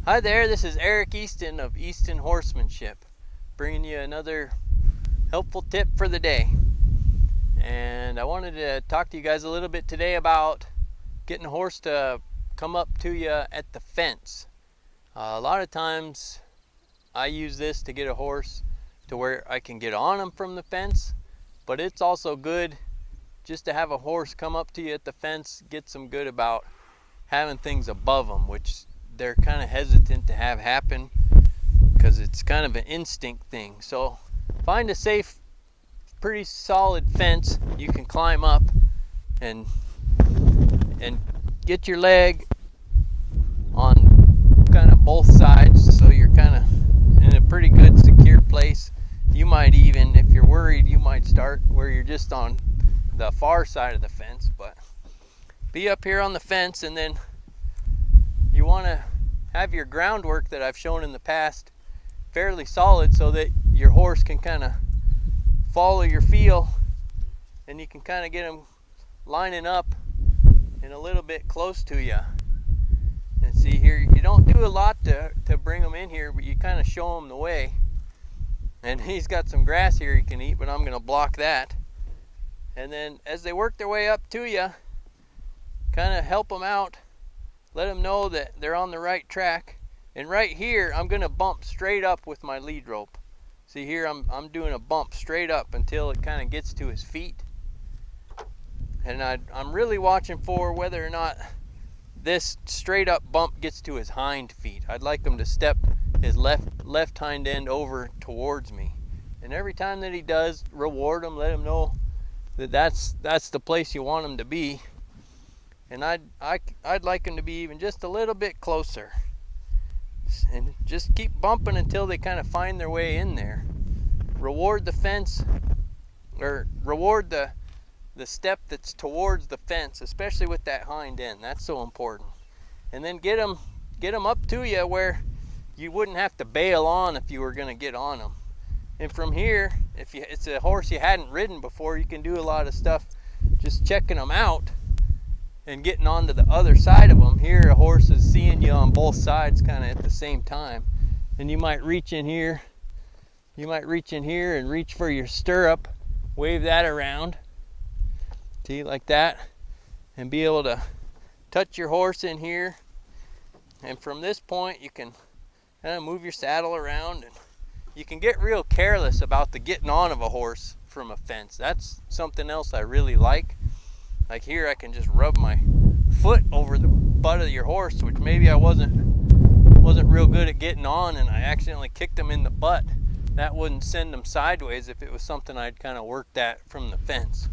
Hi there, this is Eric Easton of Easton Horsemanship, bringing you another helpful tip for the day. And I wanted to talk to you guys a little bit today about getting a horse to come up to you at the fence. A lot of times I use this to get a horse to where I can get on them from the fence, but it's also good just to have a horse come up to you at the fence, get some good about having things above them, which they're kind of hesitant to have happen because it's kind of an instinct thing. So find a safe, pretty solid fence you can climb up and get your leg on kind of both sides, so you're kind of in a pretty good secure place. You might even, if you're worried, you might start where you're just on the far side of the fence, but be up here on the fence, and then you want to have your groundwork that I've shown in the past fairly solid so that your horse can kind of follow your feel, and you can kind of get them lining up and a little bit close to you. And see here, you don't do a lot to bring them in here, but you kind of show them the way. And he's got some grass here he can eat, but I'm going to block that. And then as they work their way up to you, kind of help them out. Let them know that they're on the right track. And right here, I'm going to bump straight up with my lead rope. See here, I'm doing a bump straight up until it kind of gets to his feet. And I'm really watching for whether or not this straight up bump gets to his hind feet. I'd like him to step his left hind end over towards me. And every time that he does, reward him, let him know that that's the place you want him to be. And I'd like them to be even just a little bit closer. And just keep bumping until they kind of find their way in there. Reward the fence, or reward the step that's towards the fence, especially with that hind end. That's so important. And then get them up to you where you wouldn't have to bail on if you were going to get on them. And from here, if it's a horse you hadn't ridden before, you can do a lot of stuff just checking them out and getting onto the other side of them. Here a horse is seeing you on both sides kind of at the same time, and you might reach in here and reach for your stirrup, wave that around, see, like that, and be able to touch your horse in here. And from this point you can kind of move your saddle around, and you can get real careless about the getting on of a horse from a fence. That's something else I really like. Like here, I can just rub my foot over the butt of your horse, which maybe I wasn't real good at getting on, and I accidentally kicked him in the butt. That wouldn't send him sideways if it was something I'd kind of worked at from the fence.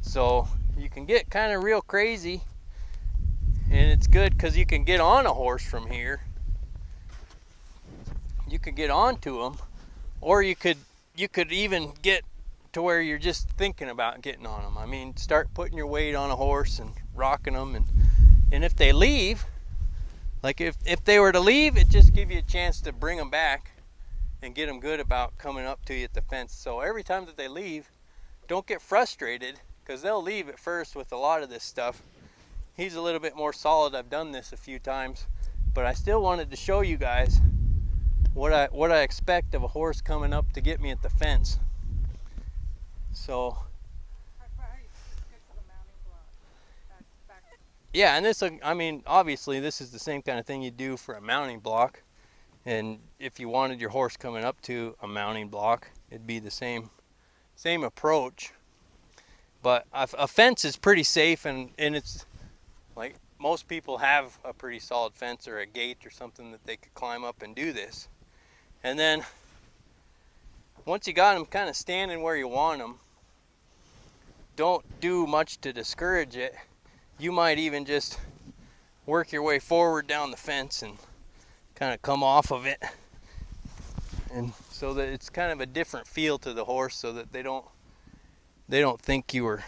So you can get kind of real crazy, and it's good because you can get on a horse from here. You could get onto him, or you could even get to where you're just thinking about getting on them. I mean, start putting your weight on a horse and rocking them, and if they leave, like if they were to leave, it just gives you a chance to bring them back and get them good about coming up to you at the fence. So every time that they leave, don't get frustrated, because they'll leave at first with a lot of this stuff. He's a little bit more solid. I've done this a few times, but I still wanted to show you guys what I expect of a horse coming up to get me at the fence. So yeah, and this, I mean, obviously this is the same kind of thing you do for a mounting block, and if you wanted your horse coming up to a mounting block, it'd be the same approach. But a fence is pretty safe, and it's like most people have a pretty solid fence or a gate or something that they could climb up and do this. And then once you got them kind of standing where you want them, don't do much to discourage it. You might even just work your way forward down the fence and kind of come off of it, and so that it's kind of a different feel to the horse, so that they don't think you were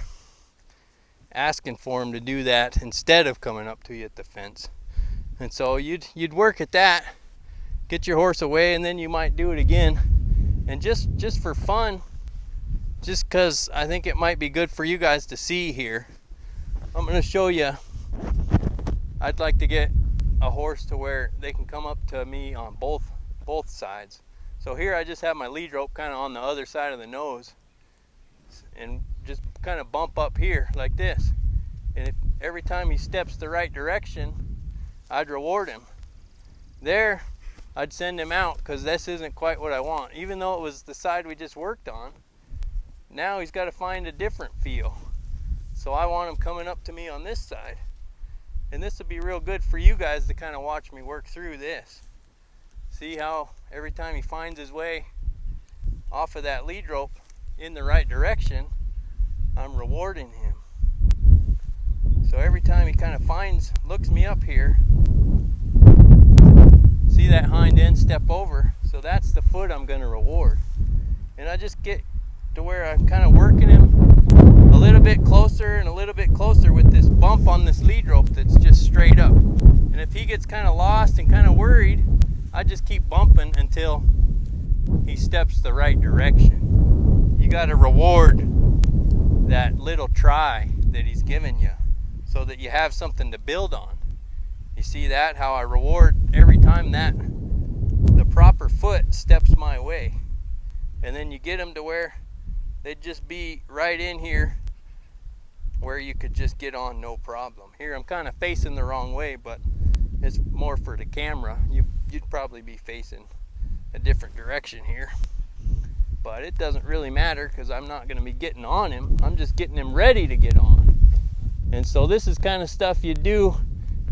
asking for them to do that instead of coming up to you at the fence. And so you'd work at that, get your horse away, and then you might do it again. And just for fun, just because I think it might be good for you guys to see here, I'm going to show you. I'd like to get a horse to where they can come up to me on both sides. So here I just have my lead rope kind of on the other side of the nose and just kind of bump up here like this. And if every time he steps the right direction, I'd reward him. There, I'd send him out because this isn't quite what I want. Even though it was the side we just worked on, now he's got to find a different feel. So I want him coming up to me on this side. And this will be real good for you guys to kind of watch me work through this. See how every time he finds his way off of that lead rope in the right direction, I'm rewarding him. So every time he kind of looks me up here, see that hind end step over, so that's the foot I'm going to reward. And I just get to where I'm kind of working him a little bit closer and a little bit closer with this bump on this lead rope that's just straight up. And if he gets kind of lost and kind of worried, I just keep bumping until he steps the right direction. You got to reward that little try that he's given you so that you have something to build on. You see that? How I reward every time that the proper foot steps my way. And then you get them to where they'd just be right in here where you could just get on no problem. Here I'm kind of facing the wrong way, but it's more for the camera. You'd probably be facing a different direction here. But it doesn't really matter because I'm not going to be getting on him. I'm just getting him ready to get on. And so this is kind of stuff you do,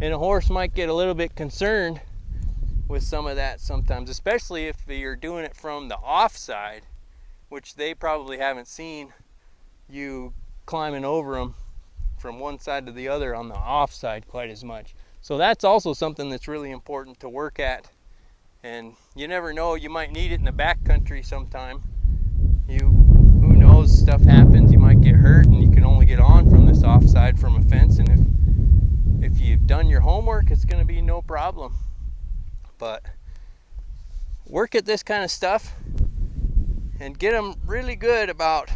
and a horse might get a little bit concerned with some of that sometimes, especially if you're doing it from the off side, which they probably haven't seen you climbing over them from one side to the other on the off side quite as much. So that's also something that's really important to work at. And you never know, you might need it in the backcountry sometime. Who knows, stuff happens, you might get hurt and you can only get on from this offside from a fence, and if you've done your homework, it's going to be no problem. But work at this kind of stuff and get them really good about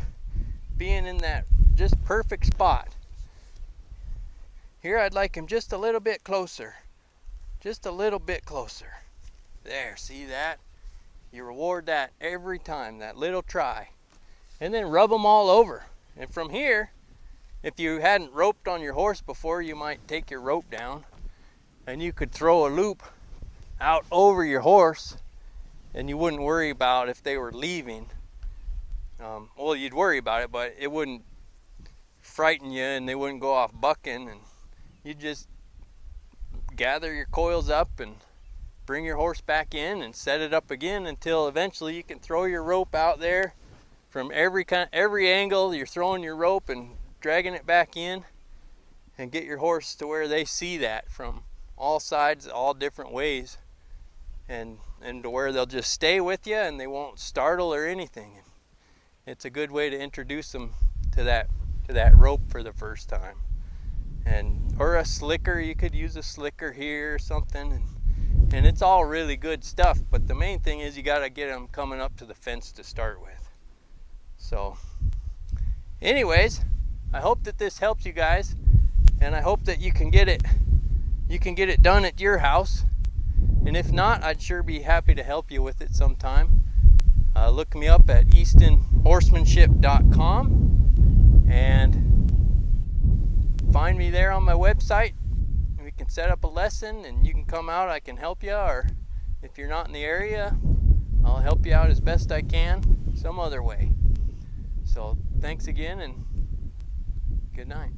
being in that just perfect spot. Here I'd like him just a little bit closer, just a little bit closer. There, see that? You reward that every time, that little try. And then rub them all over. And from here, if you hadn't roped on your horse before, you might take your rope down and you could throw a loop out over your horse and you wouldn't worry about if they were leaving. Well, you'd worry about it, but it wouldn't frighten you and they wouldn't go off bucking, and you just gather your coils up and bring your horse back in and set it up again until eventually you can throw your rope out there from every angle. You're throwing your rope and dragging it back in, and get your horse to where they see that from all sides, all different ways, and to where they'll just stay with you and they won't startle or anything. It's a good way to introduce them to that rope for the first time. Or a slicker, you could use a slicker here or something, and it's all really good stuff, but the main thing is you got to get them coming up to the fence to start with. So anyways, I hope that this helps you guys, and I hope that you can get it done at your house. And if not, I'd sure be happy to help you with it sometime. Look me up at eastonhorsemanship.com and find me there on my website. We can set up a lesson and you can come out, I can help you, or if you're not in the area, I'll help you out as best I can some other way. So thanks again and good night.